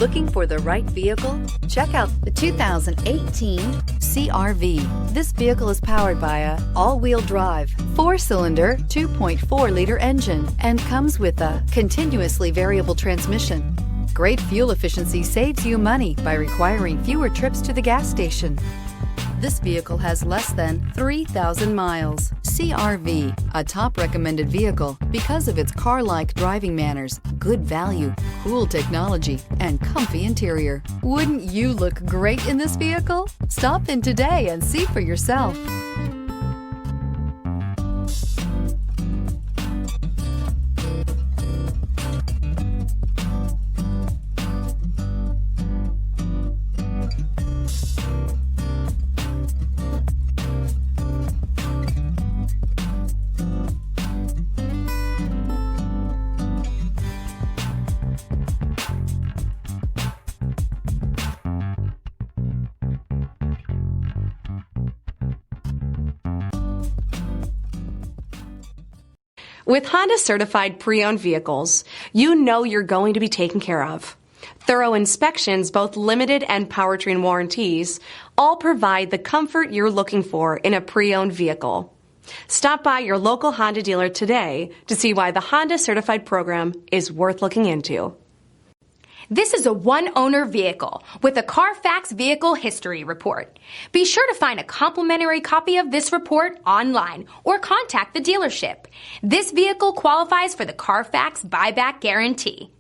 Looking for the right vehicle? Check out the 2018 CR-V. This vehicle is powered by a all-wheel drive, 4-cylinder, 2.4-liter engine and comes with a continuously variable transmission. Great fuel efficiency saves you money by requiring fewer trips to the gas station. This vehicle has less than 3,000 miles. CR-V, a top recommended vehicle because of its car-like driving manners, good value, cool technology, and comfy interior. Wouldn't you look great in this vehicle? Stop in today and see for yourself. With Honda certified pre-owned vehicles, you know you're going to be taken care of. Thorough inspections, both limited and powertrain warranties, all provide the comfort you're looking for in a pre-owned vehicle. Stop by your local Honda dealer today to see why the Honda certified program is worth looking into. This is a one-owner vehicle with a Carfax Vehicle History Report. Be sure to find a complimentary copy of this report online or contact the dealership. This vehicle qualifies for the Carfax Buyback Guarantee.